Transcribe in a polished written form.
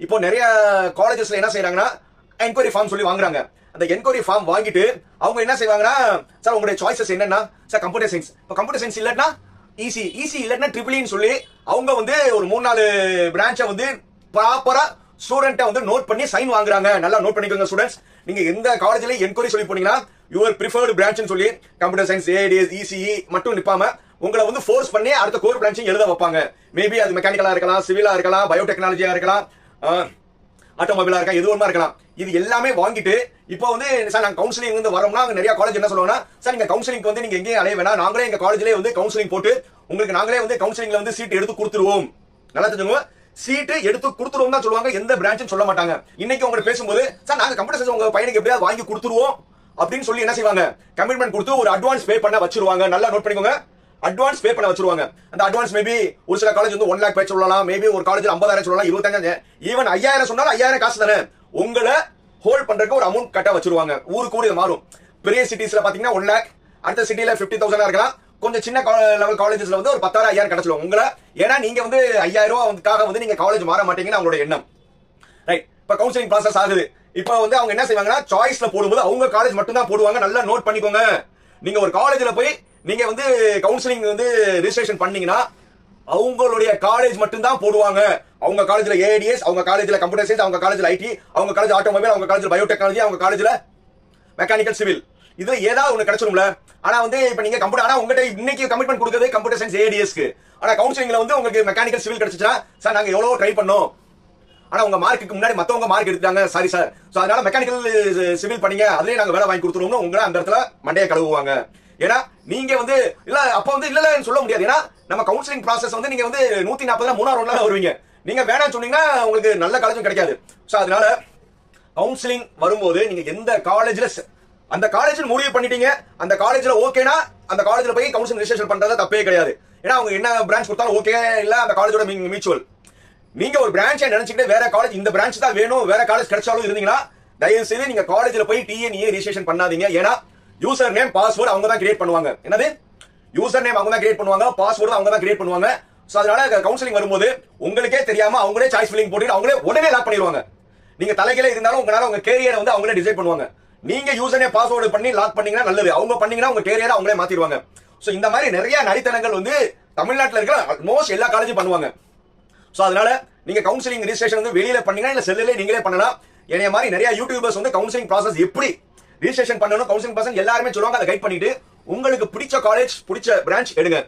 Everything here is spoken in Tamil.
இப்போ நிறைய காலேஜஸ்ல என்ன செய்யறாங்கன்னா என்கொயரி ஃபார்ம் சொல்லி வாங்குறாங்க. அந்த என்கொயரி ஃபார்ம் வாங்கிட்டு அவங்க என்ன செய்வாங்கன்னா, சார் உங்களுடைய சாய்ஸஸ் என்னன்னா, சார் கம்ப்யூட்டர் சயின்ஸ், இப்போ கம்ப்யூட்டர் சயின்ஸ் இல்லைன்னா ஈசி இல்லைன்னா ட்ரிபிள்னு சொல்லி அவங்க வந்து ஒரு 3-4 பிரான்ச்சை வந்து ப்ராப்பரா ஸ்டூடெண்ட்டை வந்து நோட் பண்ணி சைன் வாங்குறாங்க. நல்லா நோட் பண்ணிக்கோங்க ஸ்டூடெண்ட்ஸ். நீங்க எந்த காலேஜ்ல என்கொயரி சொல்லி போனீங்கன்னா யுவர் ப்ரிஃபர்டு பிரான்ச்னு சொல்லி கம்ப்யூட்டர் சயின்ஸ் ஏடிஎஸ் இசிஇ மட்டும் நிப்பாம உங்களை வந்து ஃபோர்ஸ் பண்ணி அடுத்த கோர் பிரான்ச்சையும் எழுத வைப்பாங்க. மேபி அது மெக்கானிக்கலா இருக்கலாம், சிவிலா இருக்கலாம், பயோடெக்னாலஜியா இருக்கலாம், ஆட்டோமொபைலா இருக்கலாம், எது ஒன்றா இருக்கலாம். இது எல்லாமே வாங்கிட்டு இப்போ வந்து சார் நாங்கள் கவுன்சிலிங் வந்து வரோம்னா நிறைய காலேஜ் என்ன சொல்லுவாங்கன்னா, சார் நீங்க கவுன்சிலிங் வந்து நீங்க எங்கேயும் அலைய வேணாம், நாங்களே எங்க காலேஜ்லேயே வந்து கவுன்சிலிங் போட்டு உங்களுக்கு நாங்களே வந்து கவுன்சிலிங்ல வந்து சீட் எடுத்து கொடுத்துருவோம். நல்லா தெரிஞ்சுங்க, சீட்டு எடுத்து கொடுத்துருவோம் தான் சொல்லுவாங்க, எந்த பிரான்ச்சும் சொல்ல மாட்டாங்க. இன்னைக்கு உங்களுக்கு பேசும்போது சார் நாங்க கம்ப்யூட்டர் சயின்ஸ் உங்க பையனுக்கு எப்படியாவது வாங்கி கொடுத்துருவோம் அப்படின்னு சொல்லி என்ன செய்வாங்க, கமிட்மெண்ட் கொடுத்து ஒரு அட்வான்ஸ் பே பண்ண வச்சிருவாங்க. நல்லா நோட் பண்ணிக்கோங்க, அட்வான்ஸ் பே பண்ண வச்சிருவாங்க. அந்த அட்வான்ஸ் மேபி ஒரு சில காலேஜ் வந்து 1 lakh பே சொல்லலாம், மேபி ஒரு காலேஜ் 50,000 சொல்லலாம், 25,000, ஈவன் 5,000 சொன்னாலும் 5,000 காசு தானே உங்களை ஹோல்ட் பண்றதுக்கு ஒரு அமௌண்ட் கட்ட வச்சிருவாங்க. ஊருக்கு கூட இது மாறும். பெரிய சிட்டிஸ்ல பாத்தீங்கன்னா 1 lakh, அடுத்த சிட்டில 50,000 இருக்கலாம், கொஞ்சம் சின்ன லெவல் காலேஜஸ்ல வந்து ஒரு 10,000 5,000 கிடைச்சிடும் உங்களை. ஏன்னா நீங்க வந்து 5,000 ரூபாய்க்காக வந்து நீங்க காலேஜ் மாற மாட்டீங்கன்னு அவங்களோட எண்ணம். ரைட். இப்ப கவுன்சிலிங் ப்ராசஸ் ஆகுது. இப்ப வந்து அவங்க என்ன செய்வாங்கன்னா சாய்ஸ்ல போடும்போது அவங்க காலேஜ் மட்டும் தான் போடுவாங்க. நல்லா நோட் பண்ணிக்கோங்க. நீங்க ஒரு காலேஜ்ல போய் நீங்க வந்து கவுன்சிலிங் வந்து ரெஜிஸ்ட்ரேஷன் பண்ணீங்கன்னா அவங்களுடைய காலேஜ் மட்டும் தான் போடுவாங்க. அவங்க காலேஜ்ல ஏடிஎஸ், அவங்க காலேஜ்ல கம்ப்யூட்டர் சயின்ஸ், அவங்க காலேஜ்ல ஐடி, அவங்க காலேஜ் ஆட்டோமொபைல், அவங்க காலேஜ்ல பயோடெக்னாலஜி, அவங்க காலேஜ்ல மெக்கானிக்கல் சிவில், இது ஏதாவது ஒண்ணு கிடைச்சிரும்ல. ஆனா வந்து இப்ப நீங்க கம்ப்யூட்டர், ஆனா உங்ககிட்ட இன்னைக்கு கமிட்மெண்ட் கொடுக்குறது கம்ப்யூட்டர் சயின்ஸ் ஏடிஎஸ்க்கு. ஆனா கவுன்சிலிங்ல வந்து உங்களுக்கு மெக்கானிக்கல் சிவில் கிடைச்சிச்சா, சார் நாங்க எவ்வளவு ட்ரை பண்ணோம், ஆனா உங்க மார்க்குக்கு முன்னாடி மத்தவங்க மார்க் எடுத்தாங்க, சாரி சார், சோ அதனால மெக்கானிக்கல் சிவில் பண்ணீங்க, அதுலயே நாங்க வேலை வாங்கி கொடுத்துருவோம்னு உங்களை அந்த இடத்துல மண்டையை கழுவுவாங்க. ஏன்னா நீங்க வந்து இல்ல அப்ப வந்து இல்லன்னு சொல்ல முடியாது. ஏன்னா நம்ம கவுன்சிலிங் ப்ராசஸ் வந்து நீங்க வந்து 140 3 ரவுண்ட்ல வருவீங்க. நீங்க வேணாம்னு சொன்னீங்கன்னா உங்களுக்கு நல்ல காலேஜும் கிடைக்காது. சோ அதனால கவுன்சிலிங் வரும்போது நீங்க எந்த காலேஜ்ல அந்த காலேஜ் முடிவு பண்ணிட்டீங்க, அந்த காலேஜ்ல ஓகேனா அந்த காலேஜ்ல போய் கவுன்சிலிங் ரெஜிஸ்ட்ரேஷன் பண்றது தப்பே கிடையாது. ஏன்னா அவங்க என்ன பிரான்ச் கொடுத்தாலும் ஓகே இல்ல, அந்த காலேஜோட மியூச்சுவல். நீங்க ஒரு பிரான்ச்சை நினைச்சுக்கிட்டு வேற காலேஜ் இந்த பிரான்ச் தான் வேணும், வேற காலேஜ் கிடைச்சாலும் இருந்தீங்கன்னா தயவு செய்து நீங்க காலேஜ்ல போய் டிஎன்ஏ ரெஜிஸ்ட்ரேஷன் பண்ணாதீங்க. ஏன்னா யூசர் நேம் பாஸ்வேர்டு அவங்க தான் கிரியேட் பண்ணுவாங்க. என்னது யூசர் நேம் அவங்க தான் கிரியேட் பண்ணுவாங்க, பாஸ்வேர்டு அவங்க தான் கிரியேட் பண்ணுவாங்க. சோ அதனால கவுன்சிலிங் வரும்போது உங்களுக்கே தெரியாம அவங்களே சாய்ஸ் ஃபில்லிங் போட்டு அவங்களே உடனே லாக் பண்ணிடுவாங்க. நீங்க தலைகீழ இருந்தாலும் உங்களால உங்க கேரியரை வந்து அவங்களே டிசைட் பண்ணுவாங்க. நீங்க யூசர் நேம் பாஸ்வேர்டு பண்ணி லாக் பண்ணீங்கன்னா நல்லது, அவங்க பண்ணீங்கன்னா உங்க கேரியரை அவங்களே மாத்திடுவாங்க. சோ இந்த மாதிரி நிறைய நடித்தனங்கள் வந்து தமிழ்நாட்டில் இருக்கிற ஆல்மோஸ்ட் எல்லா காலேஜும் பண்ணுவாங்க. சோ அதனால நீங்க கவுன்சிலிங் ரெஜிஸ்ட்ரேஷன் வந்து வெளியில பண்ணீங்கன்னா இல்ல செல்லுல நீங்களே பண்ணலாம். என்னைய மாதிரி நிறைய யூடியூபர்ஸ் வந்து கவுன்சிலிங் ப்ராசஸ் எப்படி ரெஜிஸ்ட்ரேஷன் பண்ணணும், கவுன்சிலிங் ப்ராசஸ் எல்லாருமே சொல்லுவாங்க. அதை கைட் பண்ணிட்டு உங்களுக்கு பிடிச்ச காலேஜ் பிடிச்ச பிரான்ச் எடுங்க.